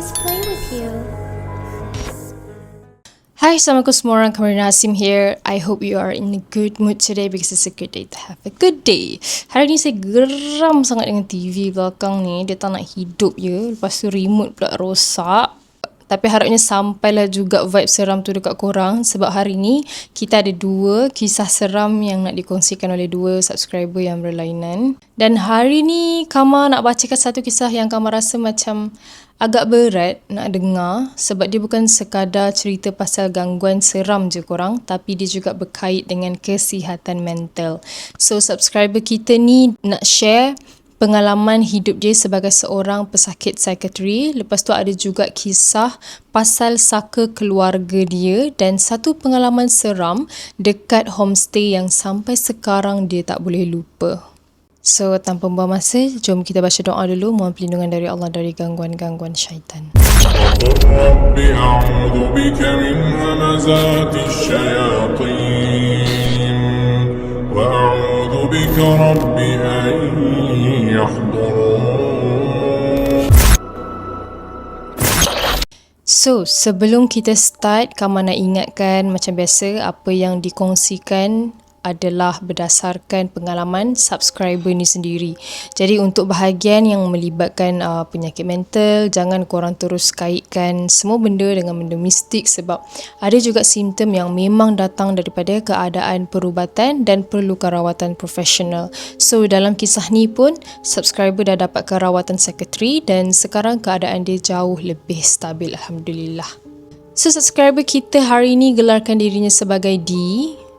always play with you. Hi, Assalamualaikum semua orang. Kamran Nasim here. I hope you are in a good mood today because it's a good day to have a good day. Hari ni saya geram sangat dengan TV belakang ni. Dia tak nak hidup je. Lepas tu remote pula rosak. Tapi harapnya sampailah juga vibe seram tu dekat korang. Sebab hari ni kita ada 2 kisah seram yang nak dikongsikan oleh 2 subscriber yang berlainan. Dan hari ni Kama nak bacakan satu kisah yang Kama rasa macam agak berat nak dengar. Sebab dia bukan sekadar cerita pasal gangguan seram je korang. Tapi dia juga berkait dengan kesihatan mental. So subscriber kita ni nak share pengalaman hidup dia sebagai seorang pesakit psikiatri. Lepas tu ada juga kisah pasal saka keluarga dia dan satu pengalaman seram dekat homestay yang sampai sekarang dia tak boleh lupa. So tanpa membuang masa, jom kita baca doa dulu. Mohon perlindungan dari Allah dari gangguan-gangguan syaitan. رب أعوذ بك من همزات الشياطين وأعوذ بك رب أن يحضرون. So, sebelum kita start, Kama nak ingatkan macam biasa apa yang dikongsikan adalah berdasarkan pengalaman subscriber ni sendiri. Jadi untuk bahagian yang melibatkan penyakit mental, jangan korang terus kaitkan semua benda dengan benda mistik sebab ada juga simptom yang memang datang daripada keadaan perubatan dan perlukan rawatan profesional. So dalam kisah ni pun subscriber dah dapatkan rawatan psikiatri dan sekarang keadaan dia jauh lebih stabil, alhamdulillah. So subscriber kita hari ni gelarkan dirinya sebagai D,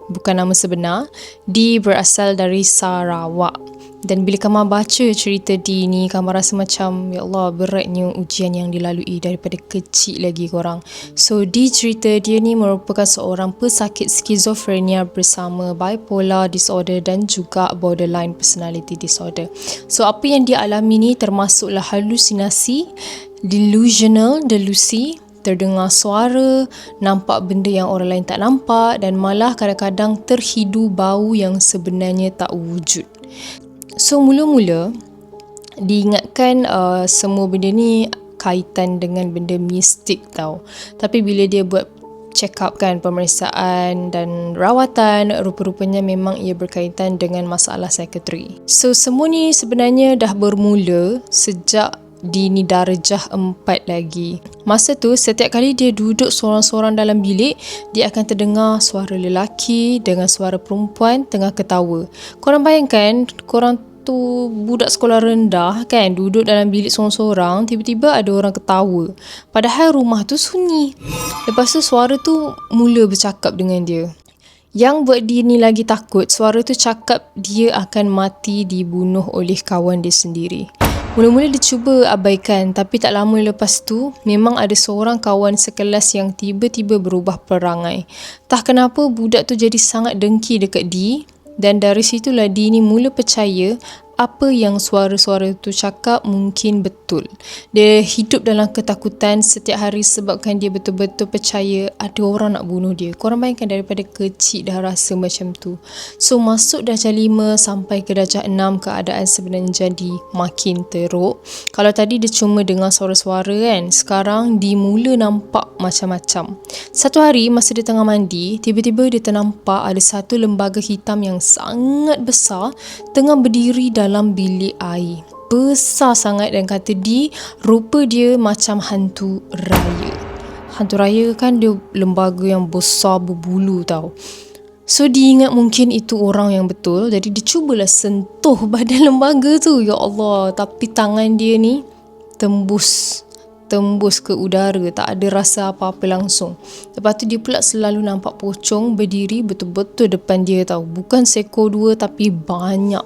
bukan nama sebenar. D berasal dari Sarawak. Dan bila Kama baca cerita D ni, Kama rasa macam, ya Allah, beratnya ujian yang dilalui daripada kecil lagi korang. So D cerita dia ni merupakan seorang pesakit skizofrenia bersama bipolar disorder dan juga borderline personality disorder. So apa yang dia alami ni termasuklah halusinasi, delusional, delusi, terdengar suara, nampak benda yang orang lain tak nampak dan malah kadang-kadang terhidu bau yang sebenarnya tak wujud. So mula-mula diingatkan semua benda ni kaitan dengan benda mistik tau. Tapi bila dia buat check up kan, pemeriksaan dan rawatan, rupa-rupanya memang ia berkaitan dengan masalah psikiatri. So semua ni sebenarnya dah bermula sejak di ni darjah 4 lagi. Masa tu setiap kali dia duduk sorang-sorang dalam bilik, dia akan terdengar suara lelaki dengan suara perempuan tengah ketawa. Korang bayangkan, korang tu budak sekolah rendah kan, duduk dalam bilik sorang-sorang, tiba-tiba ada orang ketawa. Padahal rumah tu sunyi. Lepas tu suara tu mula bercakap dengan dia. Yang buat dia ni lagi takut, suara tu cakap dia akan mati dibunuh oleh kawan dia sendiri. Mula-mula dia cuba abaikan, tapi tak lama lepas tu memang ada seorang kawan sekelas yang tiba-tiba berubah perangai. Tak kenapa budak tu jadi sangat dengki dekat D, dan dari situlah D ni mula percaya apa yang suara-suara tu cakap mungkin betul. Dia hidup dalam ketakutan setiap hari sebabkan dia betul-betul percaya ada orang nak bunuh dia. Korang bayangkan daripada kecil dah rasa macam tu. So masuk darjah 5 sampai ke darjah 6, keadaan sebenarnya jadi makin teruk. Kalau tadi dia cuma dengar suara-suara kan, sekarang dia mula nampak macam-macam. Satu hari masa dia tengah mandi, tiba-tiba dia ternampak ada satu lembaga hitam yang sangat besar tengah berdiri dalam bilik air. Besar sangat dan kata dia, rupa dia macam hantu raya. Hantu raya kan dia lembaga yang besar berbulu tau. So dia ingat mungkin itu orang yang betul. Jadi dia cubalah sentuh badan lembaga tu. Ya Allah, tapi tangan dia ni tembus ke udara, tak ada rasa apa-apa langsung. Lepas tu dia pula selalu nampak pocong berdiri betul-betul depan dia tau. Bukan seekor 2 tapi banyak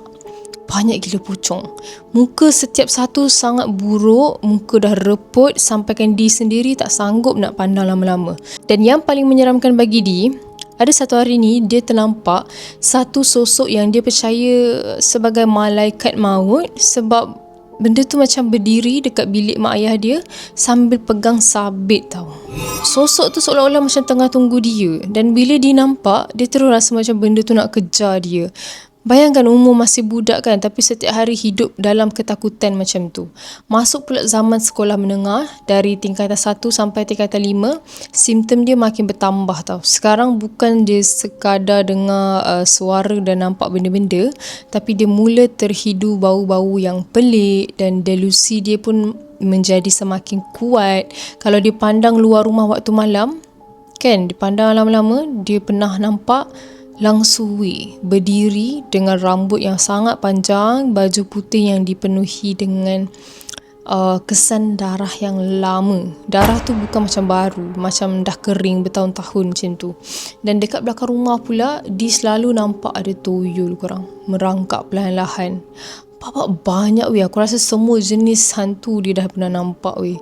gila pocong. Muka setiap satu sangat buruk, muka dah reput sampaikan dia sendiri tak sanggup nak pandang lama-lama. Dan yang paling menyeramkan bagi dia, ada satu hari ni dia ternampak satu sosok yang dia percaya sebagai malaikat maut sebab benda tu macam berdiri dekat bilik mak ayah dia sambil pegang sabit tau. Sosok tu seolah-olah macam tengah tunggu dia. Dan bila dia nampak, dia terus rasa macam benda tu nak kejar dia. Bayangkan umur masih budak kan, tapi setiap hari hidup dalam ketakutan macam tu. Masuk pula zaman sekolah menengah, dari tingkatan 1 sampai tingkatan 5, simptom dia makin bertambah tau. Sekarang bukan dia sekadar dengar suara dan nampak benda-benda, tapi dia mula terhidu bau-bau yang pelik dan delusi dia pun menjadi semakin kuat. Kalau dia pandang luar rumah waktu malam, kan, dipandang lama-lama, dia pernah nampak Lang Sui berdiri dengan rambut yang sangat panjang, baju putih yang dipenuhi dengan kesan darah yang lama. Darah tu bukan macam baru, macam dah kering bertahun-tahun macam tu. Dan dekat belakang rumah pula, dia selalu nampak ada tuyul korang merangkak perlahan-lahan. Bapak banyak weh, aku rasa semua jenis hantu dia dah pernah nampak weh.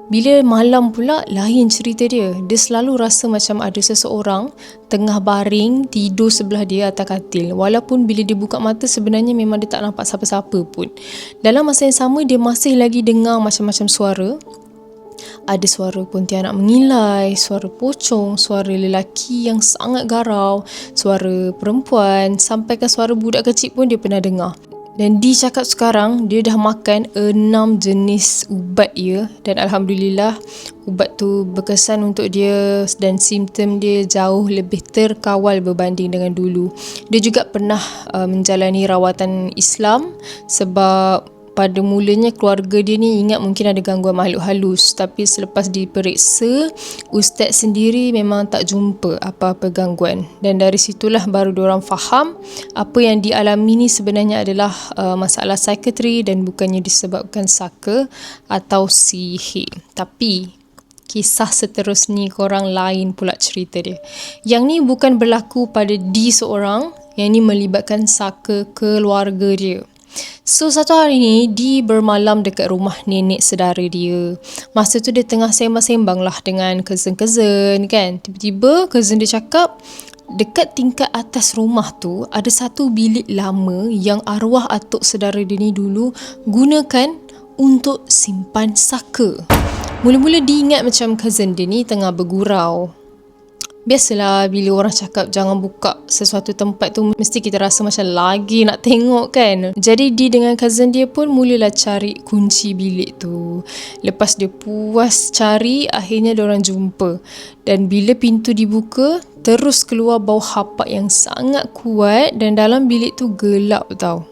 Bila malam pula, lain cerita dia. Dia selalu rasa macam ada seseorang tengah baring tidur sebelah dia atas katil. Walaupun bila dia buka mata sebenarnya memang dia tak nampak siapa-siapa pun. Dalam masa yang sama, dia masih lagi dengar macam-macam suara. Ada suara pontianak mengilai, suara pocong, suara lelaki yang sangat garau, suara perempuan, sampai ke suara budak kecil pun dia pernah dengar. Dan dia cakap sekarang dia dah makan 6 jenis ubat ya, dan Alhamdulillah ubat tu berkesan untuk dia dan simptom dia jauh lebih terkawal berbanding dengan dulu. Dia juga pernah menjalani rawatan Islam sebab pada mulanya keluarga dia ni ingat mungkin ada gangguan makhluk halus, tapi selepas diperiksa, ustaz sendiri memang tak jumpa apa-apa gangguan. Dan dari situlah baru diorang faham apa yang dialami ni sebenarnya adalah masalah psikiatri dan bukannya disebabkan saka atau sihir. Tapi kisah seterusnya korang lain pula cerita dia. Yang ni bukan berlaku pada D seorang, yang ni melibatkan saka keluarga dia. So satu hari ni dia bermalam dekat rumah nenek saudara dia. Masa tu dia tengah sembang-sembang lah dengan cousin-cousin kan. Tiba-tiba cousin dia cakap dekat tingkat atas rumah tu ada satu bilik lama yang arwah atuk saudara dia ni dulu gunakan untuk simpan saka. Mula-mula dia ingat macam cousin dia ni tengah bergurau. Biasalah bila orang cakap jangan buka sesuatu tempat tu, mesti kita rasa macam lagi nak tengok kan. Jadi dia dengan cousin dia pun mulalah cari kunci bilik tu. Lepas dia puas cari, akhirnya diorang jumpa. Dan bila pintu dibuka, terus keluar bau hapak yang sangat kuat dan dalam bilik tu gelap tau.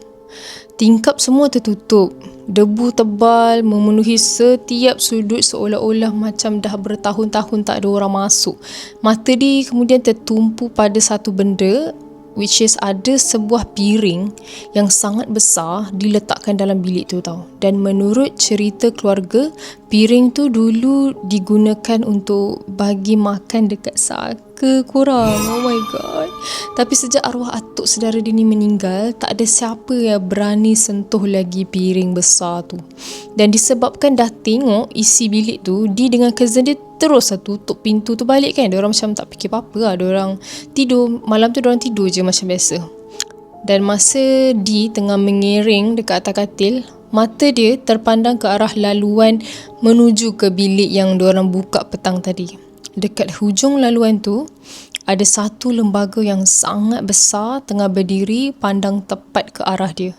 Tingkap semua tertutup. Debu tebal memenuhi setiap sudut seolah-olah macam dah bertahun-tahun tak ada orang masuk. Mata dia kemudian tertumpu pada satu benda, which is ada sebuah piring yang sangat besar diletakkan dalam bilik tu tau. Dan menurut cerita keluarga, piring tu dulu digunakan untuk bagi makan dekat saka korang. Oh my god. Tapi sejak arwah atuk saudara dia ni meninggal, tak ada siapa yang berani sentuh lagi piring besar tu. Dan disebabkan dah tengok isi bilik tu, dia dengan cousin dia terus tutup pintu tu balik kan. Diorang macam tak fikir apa-apa lah. Diorang tidur, malam tu diorang tidur je macam biasa. Dan masa dia tengah mengiring dekat atas katil, mata dia terpandang ke arah laluan menuju ke bilik yang diorang buka petang tadi. Dekat hujung laluan tu, ada satu lembaga yang sangat besar tengah berdiri pandang tepat ke arah dia.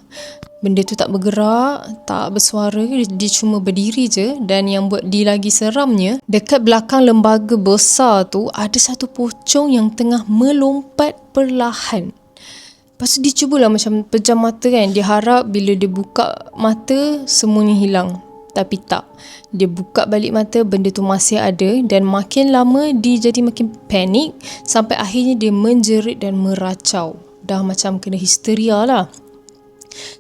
Benda tu tak bergerak, tak bersuara, dia cuma berdiri je. Dan yang buat dia lagi seramnya, dekat belakang lembaga besar tu ada satu pocong yang tengah melompat perlahan. Lepas tu dia cubalah macam pejam mata kan. Dia harap bila dia buka mata semuanya hilang. Tapi tak. Dia buka balik mata, benda tu masih ada. Dan makin lama dia jadi makin panik, sampai akhirnya dia menjerit dan meracau. Dah macam kena histeria lah.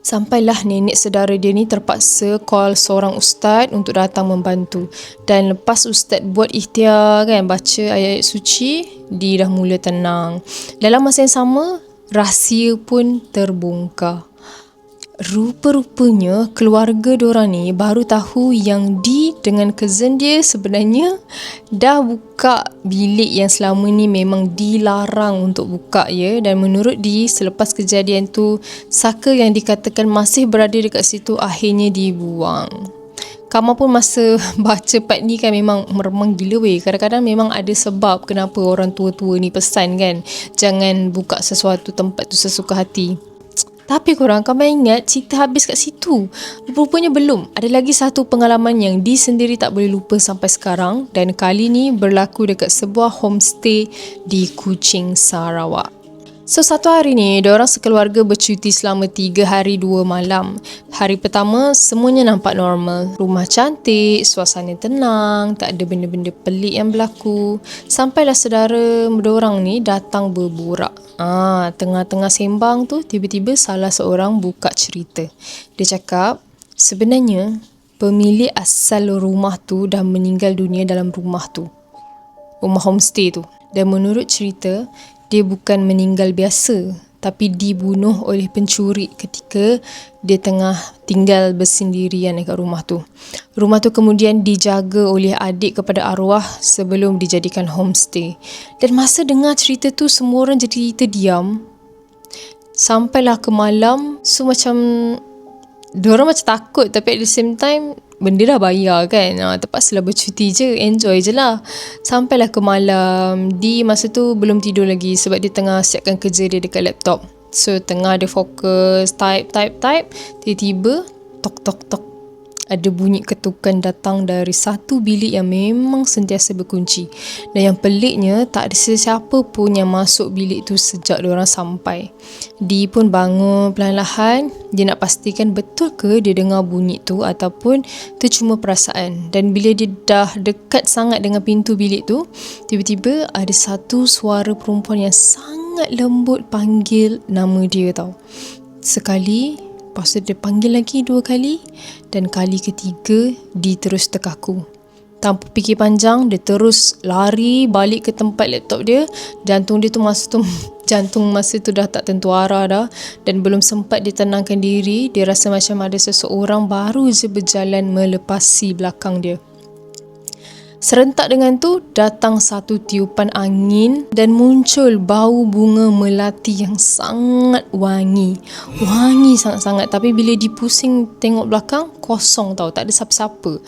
Sampailah nenek saudara dia ni terpaksa call seorang ustaz untuk datang membantu. Dan lepas ustaz buat ikhtiar kan, baca ayat suci, dia dah mula tenang. Dalam masa yang sama, rahsia pun terbongkar. Rupa-rupanya keluarga diorang ni baru tahu yang dia dengan cousin dia sebenarnya dah buka bilik yang selama ni memang dilarang untuk buka ya. Dan menurut dia, selepas kejadian tu, saka yang dikatakan masih berada dekat situ akhirnya dibuang. Kamal pun masa baca part ni kan memang meremang gila weh. Kadang-kadang memang ada sebab kenapa orang tua-tua ni pesan kan, jangan buka sesuatu tempat tu sesuka hati. Tapi korang ingat cerita habis kat situ? Rupanya belum. Ada lagi satu pengalaman yang Dee sendiri tak boleh lupa sampai sekarang, dan kali ni berlaku dekat sebuah homestay di Kuching, Sarawak. So, satu hari ni, diorang sekeluarga bercuti selama 3 hari 2 malam. Hari pertama, semuanya nampak normal. Rumah cantik, suasana tenang, tak ada benda-benda pelik yang berlaku. Sampailah saudara diorang ni datang berborak. Tengah-tengah sembang tu, tiba-tiba salah seorang buka cerita. Dia cakap, sebenarnya, pemilik asal rumah tu dah meninggal dunia dalam rumah tu. Rumah homestay tu. Dan menurut cerita, dia bukan meninggal biasa, tapi dibunuh oleh pencuri ketika dia tengah tinggal bersendirian dekat rumah tu. Rumah tu kemudian dijaga oleh adik kepada arwah sebelum dijadikan homestay. Dan masa dengar cerita tu, semua orang jadi terdiam. Sampailah ke malam, so macam diorang macam takut, tapi at the same time benda dah bayar kan, terpaksalah bercuti je, enjoy je lah. Sampailah ke malam, di masa tu belum tidur lagi sebab dia tengah siapkan kerja dia dekat laptop. So tengah dia fokus, type, tiba-tiba tok, ada bunyi ketukan datang dari satu bilik yang memang sentiasa berkunci. Dan yang peliknya, tak ada sesiapa pun yang masuk bilik tu sejak diorang sampai. Dee pun bangun perlahan-lahan. Dia nak pastikan betul ke dia dengar bunyi tu ataupun tu cuma perasaan. Dan bila dia dah dekat sangat dengan pintu bilik tu, tiba-tiba ada satu suara perempuan yang sangat lembut panggil nama dia tau. Sekali, lepas tu dia panggil lagi 2 kali, dan kali ketiga dia terus terkaku. Tanpa fikir panjang, dia terus lari balik ke tempat laptop dia. Jantung masa tu dah tak tentu arah dah, dan belum sempat ditenangkan diri, dia rasa macam ada seseorang baru je berjalan melepasi belakang dia. Serentak dengan tu, datang satu tiupan angin dan muncul bau bunga melati yang sangat wangi. Wangi sangat-sangat. Tapi bila dipusing tengok belakang, kosong tau. Tak ada siapa-siapa.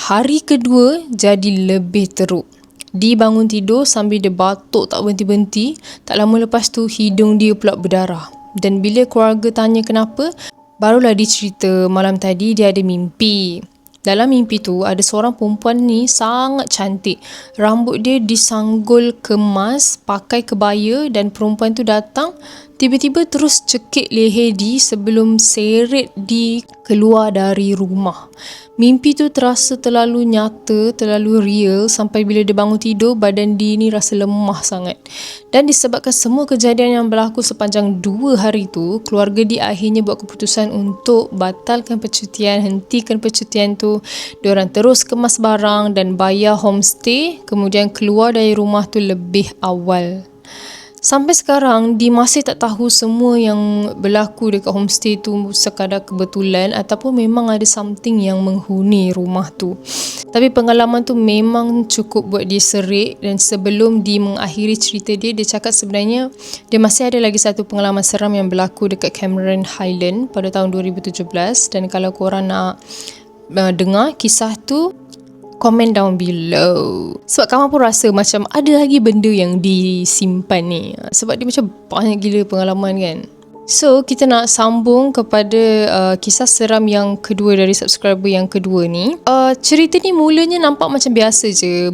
Hari kedua jadi lebih teruk. Dia bangun tidur sambil dia batuk tak berhenti-berhenti. Tak lama lepas tu, hidung dia pula berdarah. Dan bila keluarga tanya kenapa, barulah dia cerita malam tadi dia ada mimpi. Dalam mimpi tu, ada seorang perempuan ni sangat cantik. Rambut dia disanggul kemas, pakai kebaya, dan perempuan tu datang, tiba-tiba terus cekik leher Dee sebelum seret Dee keluar dari rumah. Mimpi tu terasa terlalu nyata, terlalu real, sampai bila dia bangun tidur, badan Dee ni rasa lemah sangat. Dan disebabkan semua kejadian yang berlaku sepanjang 2 hari tu, keluarga Dee akhirnya buat keputusan untuk batalkan percutian, hentikan percutian tu. Diorang terus kemas barang dan bayar homestay, kemudian keluar dari rumah tu lebih awal. Sampai sekarang, Dee masih tak tahu semua yang berlaku dekat homestay tu sekadar kebetulan ataupun memang ada something yang menghuni rumah tu. Tapi pengalaman tu memang cukup buat dia serik, dan sebelum Dee mengakhiri cerita dia cakap sebenarnya dia masih ada lagi satu pengalaman seram yang berlaku dekat Cameron Highland pada tahun 2017, dan kalau korang nak dengar kisah tu, comment down below. Sebab kawan pun rasa macam ada lagi benda yang disimpan ni. Sebab dia macam banyak gila pengalaman kan. So, kita nak sambung kepada kisah seram yang kedua dari subscriber yang kedua ni. Cerita ni mulanya nampak macam biasa je,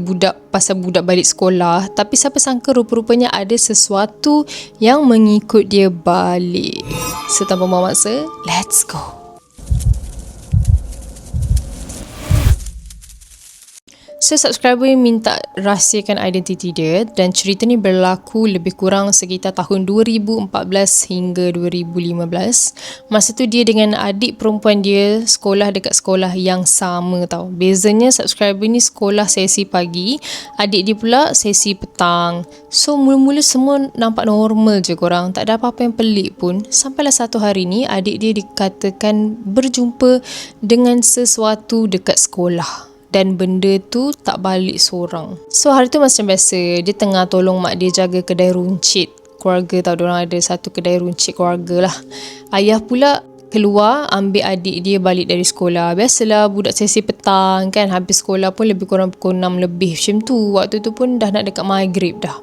pasal budak balik sekolah. Tapi siapa sangka rupa-rupanya ada sesuatu yang mengikut dia balik. So, tanpa buang masa, let's go. So, subscriber minta rahsiakan identiti dia, dan cerita ni berlaku lebih kurang sekitar tahun 2014 hingga 2015. Masa tu dia dengan adik perempuan dia sekolah dekat sekolah yang sama tau. Bezanya subscriber ni sekolah sesi pagi, adik dia pula sesi petang. So, mula-mula semua nampak normal je korang, tak ada apa-apa yang pelik pun. Sampailah satu hari ni adik dia dikatakan berjumpa dengan sesuatu dekat sekolah. Dan benda tu tak balik seorang. So hari tu macam biasa, dia tengah tolong mak dia jaga kedai runcit keluarga tau. Diorang ada satu kedai runcit keluarga lah. Ayah pula keluar ambil adik dia balik dari sekolah. Biasalah budak sesi petang kan, habis sekolah pun lebih kurang pukul 6 lebih macam tu. Waktu tu pun dah nak dekat maghrib dah.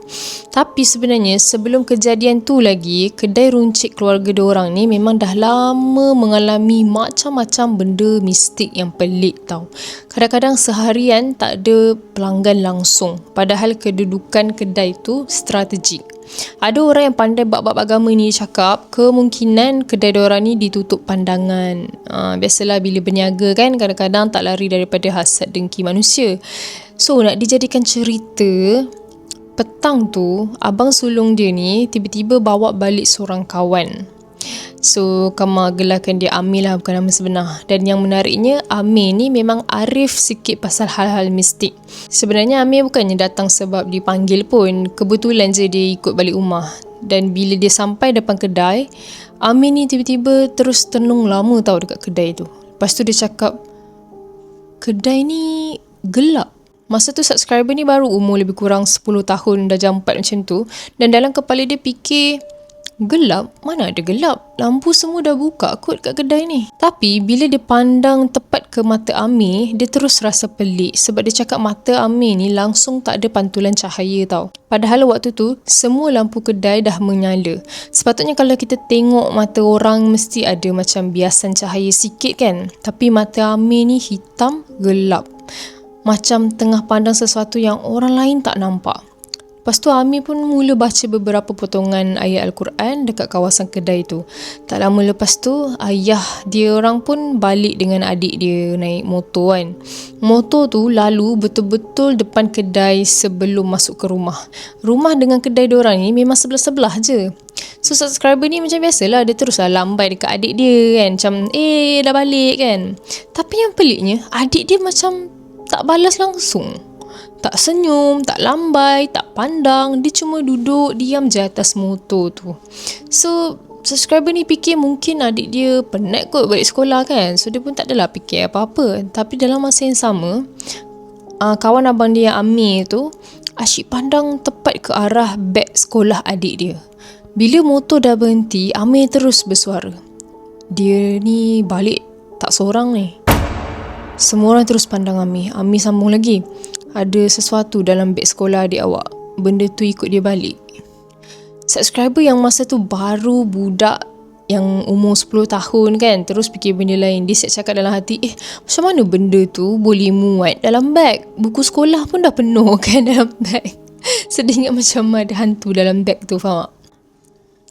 Tapi sebenarnya sebelum kejadian tu lagi, kedai runcit keluarga diorang ni memang dah lama mengalami macam-macam benda mistik yang pelik tau. Kadang-kadang seharian tak ada pelanggan langsung, padahal kedudukan kedai tu strategik. Ada orang yang pandai bab-bab agama ni cakap kemungkinan kedai diorang ni ditutup pandangan. Biasalah bila berniaga kan, kadang-kadang tak lari daripada hasad dengki manusia. So nak dijadikan cerita, petang tu abang sulung dia ni tiba-tiba bawa balik seorang kawan. So Kama gelarkan dia Amir lah, bukan nama sebenar. Dan yang menariknya, Amir ni memang arif sikit pasal hal-hal mistik. Sebenarnya Amir bukannya datang sebab dipanggil pun, kebetulan je dia ikut balik rumah. Dan bila dia sampai depan kedai, Amir ni tiba-tiba terus tenung lama tau dekat kedai tu. Lepas tu dia cakap, kedai ni gelap. Masa tu subscriber ni baru umur lebih kurang 10 tahun, dah jam 4 macam tu. Dan dalam kepala dia fikir, gelap? Mana ada gelap? Lampu semua dah buka kot kat kedai ni. Tapi bila dia pandang tepat ke mata Amir, dia terus rasa pelik sebab dia cakap mata Amir ni langsung tak ada pantulan cahaya tau. Padahal waktu tu semua lampu kedai dah menyala. Sepatutnya kalau kita tengok mata orang mesti ada macam biasan cahaya sikit kan. Tapi mata Amir ni hitam gelap. Macam tengah pandang sesuatu yang orang lain tak nampak. Lepas tu Amir pun mula baca beberapa potongan ayat Al-Quran dekat kawasan kedai tu. Tak lama lepas tu, ayah dia orang pun balik dengan adik dia naik motor kan. Motor tu lalu betul-betul depan kedai sebelum masuk ke rumah. Rumah dengan kedai diorang ni memang sebelah-sebelah je. So subscriber ni macam biasalah, dia teruslah lambai dekat adik dia kan. Macam dah balik kan. Tapi yang peliknya, adik dia macam tak balas langsung. Tak senyum, tak lambai, tak pandang. Dia cuma duduk diam je atas motor tu. So subscriber ni fikir mungkin adik dia penat kot balik sekolah kan. So dia pun tak adalah fikir apa-apa. Tapi dalam masa yang sama, kawan abang dia Amir tu asyik pandang tepat ke arah beg sekolah adik dia. Bila motor dah berhenti, Amir terus bersuara, dia ni balik tak seorang ni. Semua orang terus pandang Amir. Amir sambung lagi, ada sesuatu dalam beg sekolah adik awak. Benda tu ikut dia balik. Subscriber yang masa tu baru budak yang umur 10 tahun kan, terus fikir benda lain. Dia siap cakap dalam hati, macam mana benda tu boleh muat dalam beg? Buku sekolah pun dah penuh kan dalam beg. Sedih ingat macam ada hantu dalam beg tu, faham tak?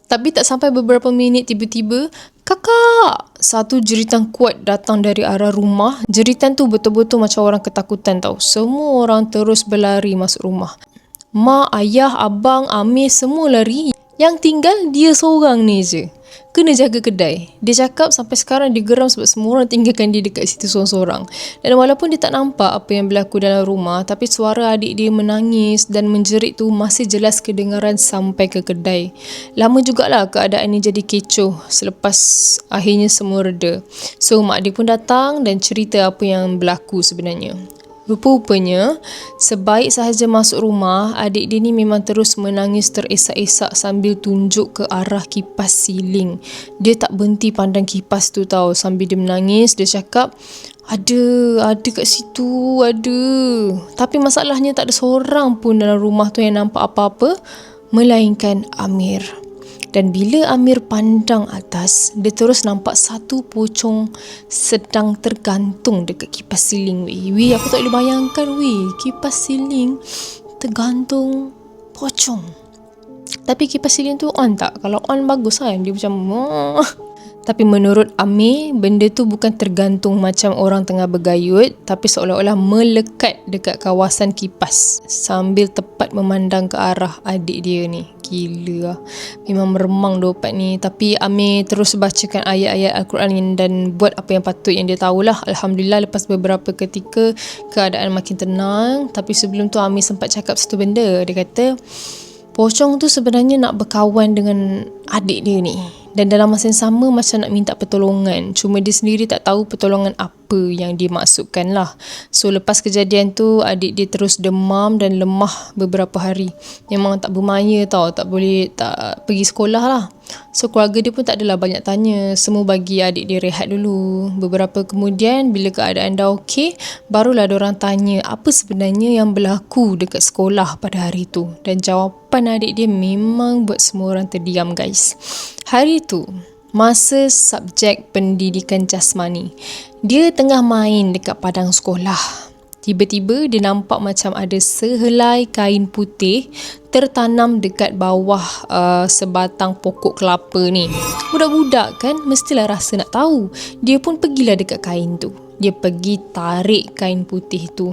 Tapi tak sampai beberapa minit, tiba-tiba, "Kakak!" Satu jeritan kuat datang dari arah rumah. Jeritan tu betul-betul macam orang ketakutan tau. Semua orang terus berlari masuk rumah. Mak, ayah, abang, Amir semua lari. Yang tinggal dia seorang ni je. Kena jaga kedai. Dia cakap sampai sekarang dia geram sebab semua orang tinggalkan dia dekat situ seorang-seorang. Dan walaupun dia tak nampak apa yang berlaku dalam rumah, tapi suara adik dia menangis dan menjerit tu masih jelas kedengaran sampai ke kedai. Lama jugalah keadaan ni jadi kecoh selepas akhirnya semua reda. So mak dia pun datang dan cerita apa yang berlaku sebenarnya. Rupa-rupanya, sebaik sahaja masuk rumah, adik dia ni memang terus menangis teresak-esak sambil tunjuk ke arah kipas siling. Dia tak berhenti pandang kipas tu tau. Sambil dia menangis, dia cakap, ada kat situ, ada. Tapi masalahnya tak ada seorang pun dalam rumah tu yang nampak apa-apa, melainkan Amir. Dan bila Amir pandang atas, dia terus nampak satu pocong sedang tergantung dekat kipas siling. Weh, aku tak boleh bayangkan kipas siling tergantung pocong. Tapi kipas siling tu on tak? Kalau on bagus kan, dia macam Tapi menurut Amir, benda tu bukan tergantung macam orang tengah bergayut, tapi seolah-olah melekat dekat kawasan kipas sambil tepat memandang ke arah adik dia ni. Gila lah. Memang meremang dopat ni. Tapi Amir terus bacakan ayat-ayat Al-Quran dan buat apa yang patut yang dia tahulah. Alhamdulillah, lepas beberapa ketika keadaan makin tenang. Tapi sebelum tu Amir sempat cakap satu benda. Dia kata pocong tu sebenarnya nak berkawan dengan adik dia ni. Dan dalam masa yang sama macam nak minta pertolongan. Cuma dia sendiri tak tahu pertolongan apa yang dia maksudkan lah. So lepas kejadian tu adik dia terus demam dan lemah beberapa hari. Memang tak bermaya tau, tak pergi sekolah lah. So keluarga dia pun tak adalah banyak tanya. Semua bagi adik dia rehat dulu. Beberapa kemudian bila keadaan dah okey, barulah diorang tanya apa sebenarnya yang berlaku dekat sekolah pada hari tu. Dan jawapan adik dia memang buat semua orang terdiam guys. Hari tu masa subjek pendidikan jasmani, dia tengah main dekat padang sekolah. Tiba-tiba dia nampak macam ada sehelai kain putih tertanam dekat bawah sebatang pokok kelapa ni. Budak-budak kan mestilah rasa nak tahu. Dia pun pergilah dekat kain tu. Dia pergi tarik kain putih tu.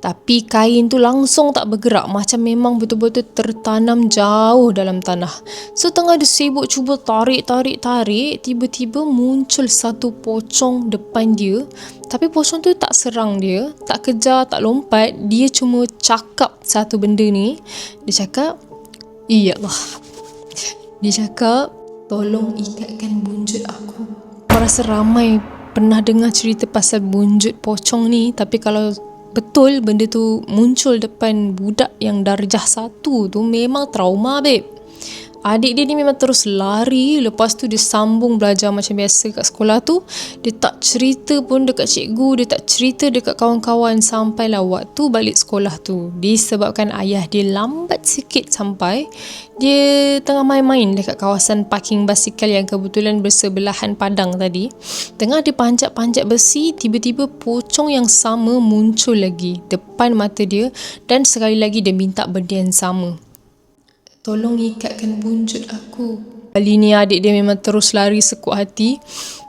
Tapi kain tu langsung tak bergerak, macam memang betul-betul tertanam jauh dalam tanah. So tengah dia sibuk cuba tarik, tiba-tiba muncul satu pocong depan dia. Tapi pocong tu tak serang dia, tak kejar, tak lompat. Dia cuma cakap satu benda ni. Dia cakap, "Iyalah." Dia cakap, "Tolong ikatkan bunjut aku." Aku rasa ramai pernah dengar cerita pasal bunjut pocong ni. Tapi kalau betul benda tu muncul depan budak yang darjah 1 tu, memang trauma babe. Adik dia ni memang terus lari. Lepas tu dia sambung belajar macam biasa kat sekolah tu. Dia tak cerita pun dekat cikgu, dia tak cerita dekat kawan-kawan sampailah waktu balik sekolah tu. Disebabkan ayah dia lambat sikit sampai. Dia tengah main-main dekat kawasan parking basikal yang kebetulan bersebelahan padang tadi. Tengah dia panjat-panjat besi, tiba-tiba pocong yang sama muncul lagi depan mata dia. Dan sekali lagi dia minta benda yang sama. "Tolong ikatkan bunjut aku." Kali ni adik dia memang terus lari sekuat hati.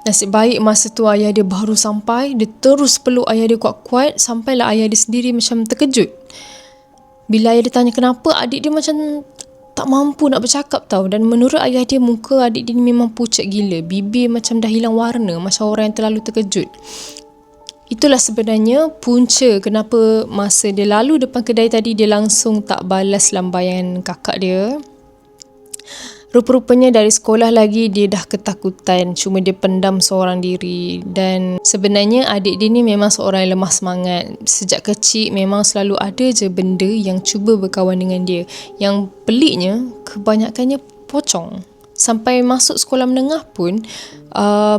Nasib baik masa tu ayah dia baru sampai. Dia terus peluk ayah dia kuat-kuat. Sampailah ayah dia sendiri macam terkejut. Bila ayah dia tanya kenapa, adik dia macam tak mampu nak bercakap tau. Dan menurut ayah dia, muka adik dia ni memang pucat gila. Bibir macam dah hilang warna, macam orang yang terlalu terkejut. Itulah sebenarnya punca kenapa masa dia lalu depan kedai tadi, dia langsung tak balas lambaian kakak dia. Rupa-rupanya dari sekolah lagi dia dah ketakutan, cuma dia pendam seorang diri. Dan sebenarnya adik dia ni memang seorang yang lemah semangat. Sejak kecil memang selalu ada je benda yang cuba berkawan dengan dia. Yang peliknya, kebanyakannya pocong. Sampai masuk sekolah menengah pun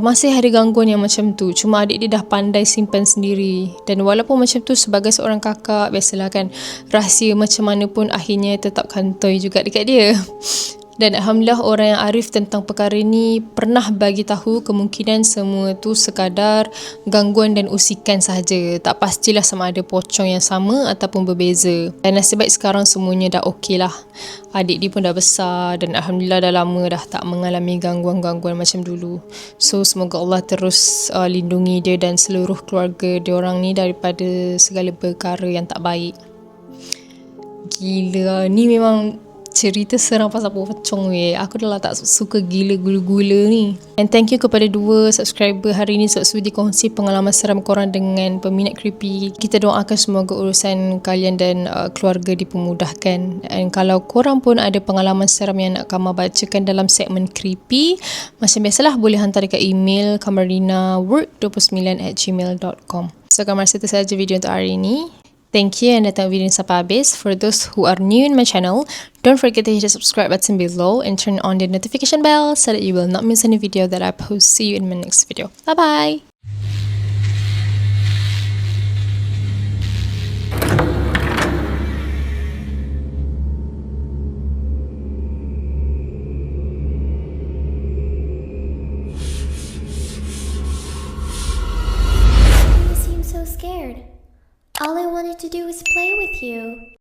masih ada gangguan yang macam tu. Cuma adik dia dah pandai simpan sendiri. Dan walaupun macam tu, sebagai seorang kakak, biasalah kan, rahsia macam mana pun akhirnya tetap kantoi juga dekat dia. Dan alhamdulillah orang yang arif tentang perkara ni pernah bagi tahu kemungkinan semua tu sekadar gangguan dan usikan sahaja. Tak pastilah sama ada pocong yang sama ataupun berbeza. Dan nasib baik sekarang semuanya dah okey lah. Adik dia pun dah besar dan alhamdulillah dah lama dah tak mengalami gangguan-gangguan macam dulu. So semoga Allah terus lindungi dia dan seluruh keluarga dia orang ni daripada segala perkara yang tak baik. Gila, ni memang cerita seram pasal pocong weh. Aku dah lah tak suka gila gula-gula ni. And thank you kepada 2 subscriber hari ni sebab sudi kongsi pengalaman seram korang dengan peminat creepy. Kita doakan semoga urusan kalian dan keluarga dipermudahkan. And kalau korang pun ada pengalaman seram yang nak Kama bacakan dalam segmen creepy, macam biasalah boleh hantar dekat email kamarinawork29@gmail.com. So Kama rasa itu sahaja video untuk hari ini. Thank you and datang video sampai habis. For those who are new in my channel, don't forget to hit the subscribe button below and turn on the notification bell so that you will not miss any video that I post. See you in my next video. Bye bye! You seem so scared. All I wanted to do was play with you.